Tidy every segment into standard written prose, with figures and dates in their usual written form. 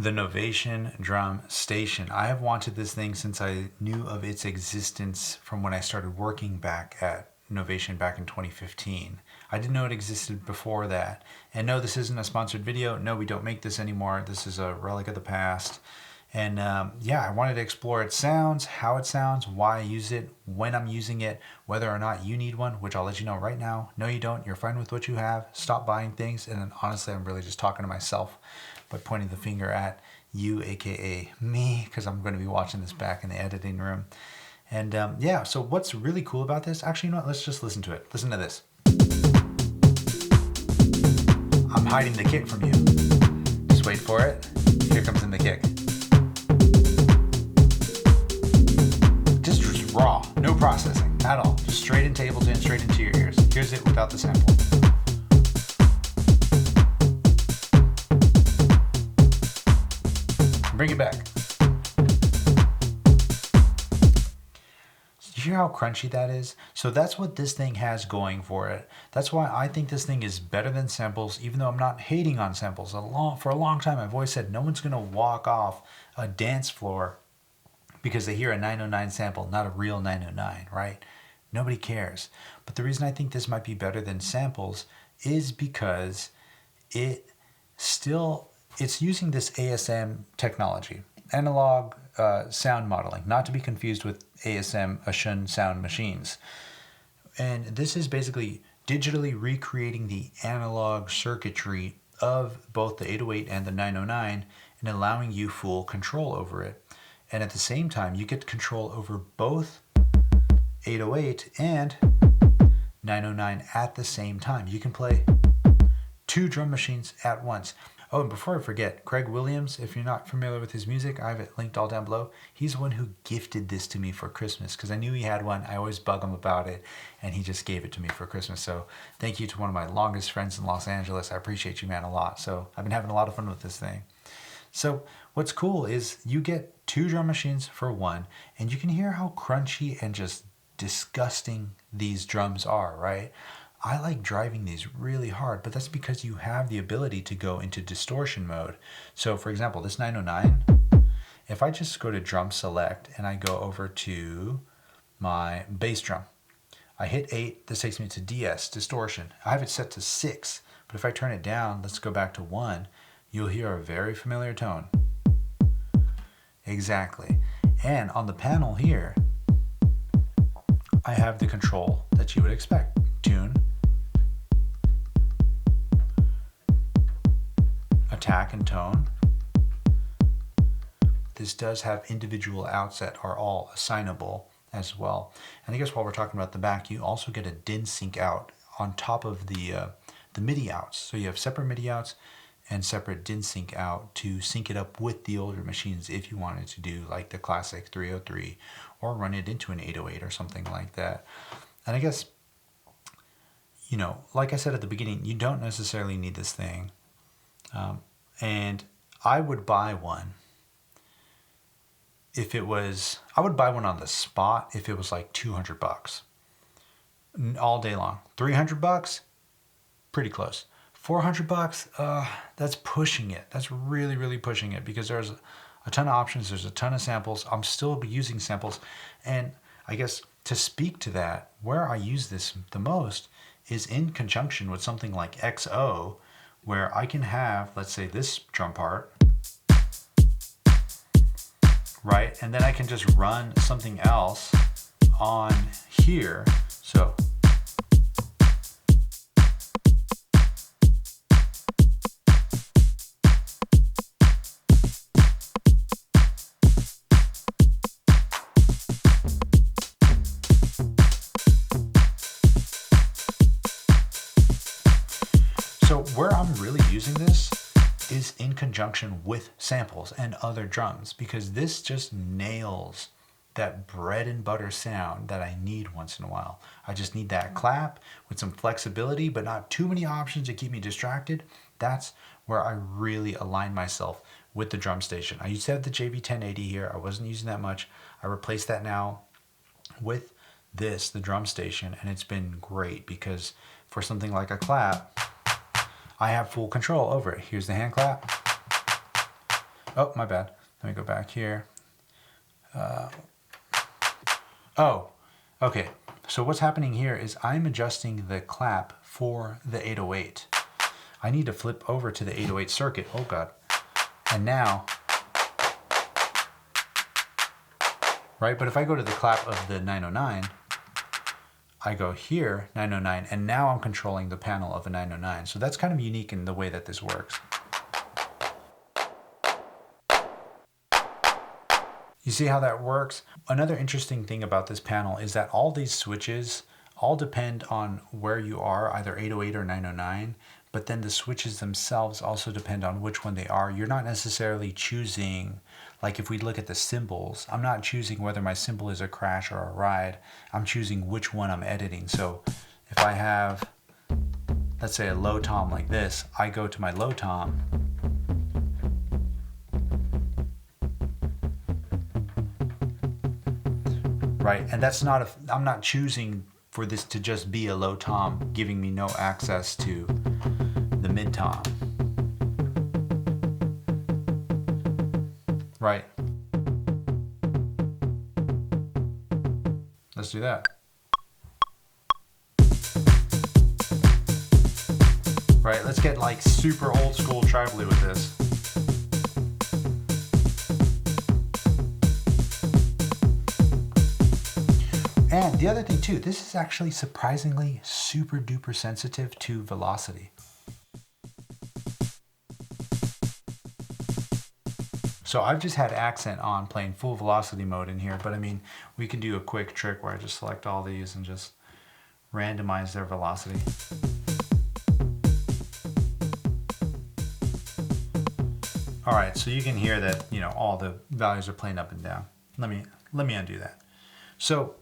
the Novation DrumStation. I have wanted this thing since I knew of its existence from when I started working back at Novation back in 2015. I didn't know it existed before that. And no, this isn't a sponsored video. No, we don't make this anymore. This is a relic of the past. And yeah, I wanted to explore its sounds, how it sounds, why I use it, when I'm using it, whether or not you need one, which I'll let you know right now. No, you don't. You're fine with what you have. Stop buying things. And then honestly, I'm really just talking to myself by pointing the finger at you, aka me, because I'm going to be watching this back in the editing room. And yeah, so what's really cool about this? Actually, you know what? Let's just listen to it. Listen to this. I'm hiding the kick from you. Just wait for it. Here comes in the kick. Just raw, no processing at all. Just straight in Ableton, straight into your ears. Here's it without the sample. Bring it back. You hear how crunchy that is? So that's what this thing has going for it. That's why I think this thing is better than samples, even though I'm not hating on samples. For a long time, I've always said no one's going to walk off a dance floor because they hear a 909 sample, not a real 909, right? Nobody cares. But the reason I think this might be better than samples is because it's using this ASM technology, analog sound modeling, not to be confused with ASM, Ashun sound machines. And this is basically digitally recreating the analog circuitry of both the 808 and the 909 and allowing you full control over it. And at the same time, you get control over both 808 and 909 at the same time. You can play two drum machines at once. Oh, and before I forget, Craig Williams, if you're not familiar with his music, I have it linked all down below. He's the one who gifted this to me for Christmas because I knew he had one. I always bug him about it, and he just gave it to me for Christmas. So thank you to one of my longest friends in Los Angeles. I appreciate you, man, a lot. So I've been having a lot of fun with this thing. So what's cool is you get two drum machines for one, and you can hear how crunchy and just disgusting these drums are, right? I like driving these really hard, but that's because you have the ability to go into distortion mode. So for example, this 909, if I just go to drum select and I go over to my bass drum, I hit 8, this takes me to DS, distortion. I have it set to 6, but if I turn it down, let's go back to 1, you'll hear a very familiar tone. Exactly. And on the panel here, I have the control that you would expect. Tune, attack, and tone. This does have individual outs that are all assignable as well. And I guess while we're talking about the back, you also get a DIN sync out on top of the MIDI outs. So you have separate MIDI outs and separate DIN sync out to sync it up with the older machines if you wanted to do like the classic 303 or run it into an 808 or something like that. And I guess, you know, like I said at the beginning, you don't necessarily need this thing. And I would buy one if it was, I would buy one on the spot if it was like $200 all day long. $300, pretty close. $400, that's pushing it. That's really, really pushing it because there's a ton of options. There's a ton of samples. I'm still using samples. And I guess to speak to that, where I use this the most is in conjunction with something like XO, where I can have, let's say, this drum part, right? And then I can just run something else on here. So where I'm really using this is in conjunction with samples and other drums, because this just nails that bread and butter sound that I need once in a while. I just need that clap with some flexibility, but not too many options to keep me distracted. That's where I really align myself with the DrumStation. I used to have the JV1080 here. I wasn't using that much. I replaced that now with this, the DrumStation, and it's been great because for something like a clap, I have full control over it. Here's the hand clap. Oh, my bad. Let me go back here. Oh, okay. So what's happening here is I'm adjusting the clap for the 808. I need to flip over to the 808 circuit. Oh God. And now, right? But if I go to the clap of the 909, I go here, 909, and now I'm controlling the panel of a 909. So that's kind of unique in the way that this works. You see how that works? Another interesting thing about this panel is that all these switches all depend on where you are, either 808 or 909, but then the switches themselves also depend on which one they are. You're not necessarily choosing, like if we look at the cymbals, I'm not choosing whether my cymbal is a crash or a ride. I'm choosing which one I'm editing. So if I have, let's say, a low tom like this, I go to my low tom, right? And that's not I'm not choosing for this to just be a low tom, giving me no access to the mid tom, right? Let's do that. Right, let's get like super old school tribally with this. And the other thing too, this is actually surprisingly super duper sensitive to velocity. So I've just had accent on playing full velocity mode in here, but I mean, we can do a quick trick where I just select all these and just randomize their velocity. All right, so you can hear that, you know, all the values are playing up and down. Let me undo that. So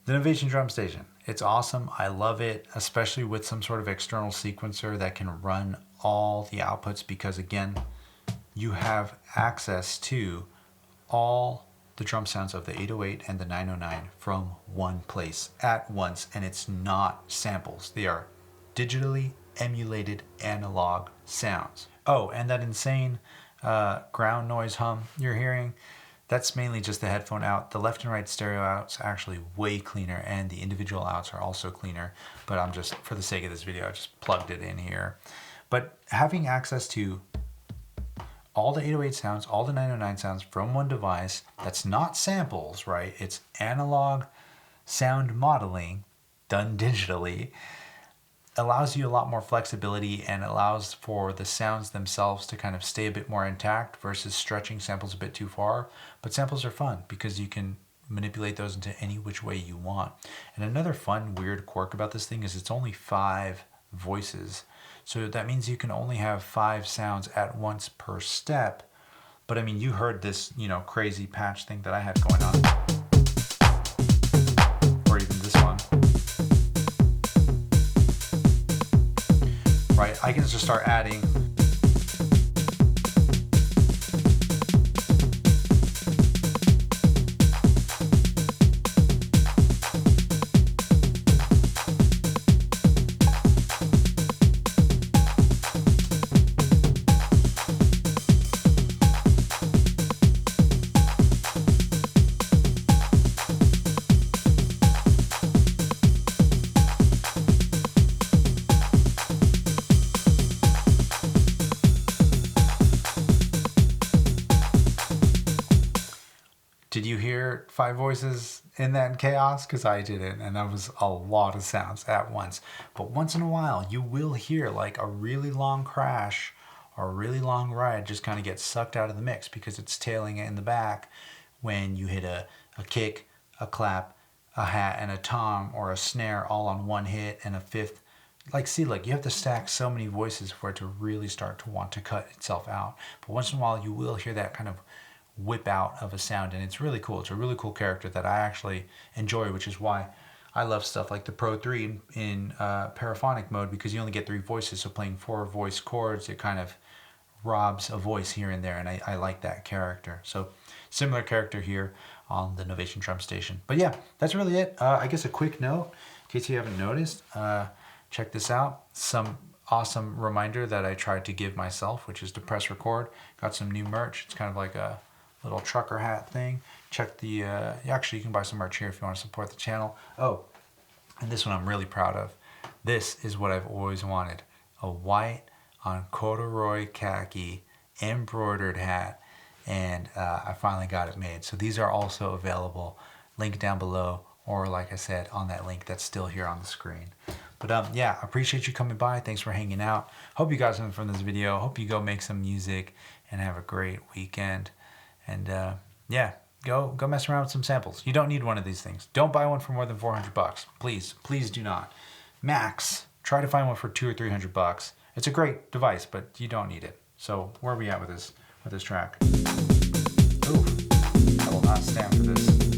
the Novation DrumStation, it's awesome. I love it, especially with some sort of external sequencer that can run all the outputs, because again, you have access to all the drum sounds of the 808 and the 909 from one place at once, and it's not samples. They are digitally emulated analog sounds. Oh, and that insane ground noise hum you're hearing, that's mainly just the headphone out. The left and right stereo out's actually way cleaner, and the individual outs are also cleaner, but I'm just, for the sake of this video, I just plugged it in here. But having access to all the 808 sounds, all the 909 sounds from one device, that's not samples, right? It's analog sound modeling done digitally, allows you a lot more flexibility and allows for the sounds themselves to kind of stay a bit more intact versus stretching samples a bit too far. But samples are fun because you can manipulate those into any which way you want. And another fun, weird quirk about this thing is it's only 5 voices. So that means you can only have 5 sounds at once per step. But I mean, you heard this, you know, crazy patch thing that I had going on. Or even this one. Right, I can just start adding. Did you hear 5 voices in that chaos? Because I didn't, and that was a lot of sounds at once. But once in a while, you will hear like a really long crash or a really long ride just kind of get sucked out of the mix because it's tailing in the back when you hit a kick, a clap, a hat, and a tom, or a snare all on one hit and a fifth. Like, see, like you have to stack so many voices for it to really start to want to cut itself out. But once in a while, you will hear that kind of whip out of a sound, and it's really cool. It's a really cool character that I actually enjoy, which is why I love stuff like the Pro 3 in paraphonic mode, because you only get 3 voices, so playing 4 voice chords, it kind of robs a voice here and there, and I like that character. So similar character here on the Novation DrumStation. But yeah, that's really it. I guess a quick note, in case you haven't noticed, check this out. Some awesome reminder that I tried to give myself, which is to press record. Got some new merch. It's kind of like a little trucker hat thing. Check the, actually you can buy some merch here if you want to support the channel. Oh, and this one I'm really proud of. This is what I've always wanted. A white on corduroy khaki embroidered hat. And I finally got it made. So these are also available. Link down below, or like I said, on that link that's still here on the screen. But yeah, appreciate you coming by. Thanks for hanging out. Hope you got something from this video. Hope you go make some music and have a great weekend. And yeah, go mess around with some samples. You don't need one of these things. Don't buy one for more than 400 bucks. Please do not. Max, try to find one for 200 or 300 bucks. It's a great device, but you don't need it. So where are we at with this track? Ooh, I will not stand for this.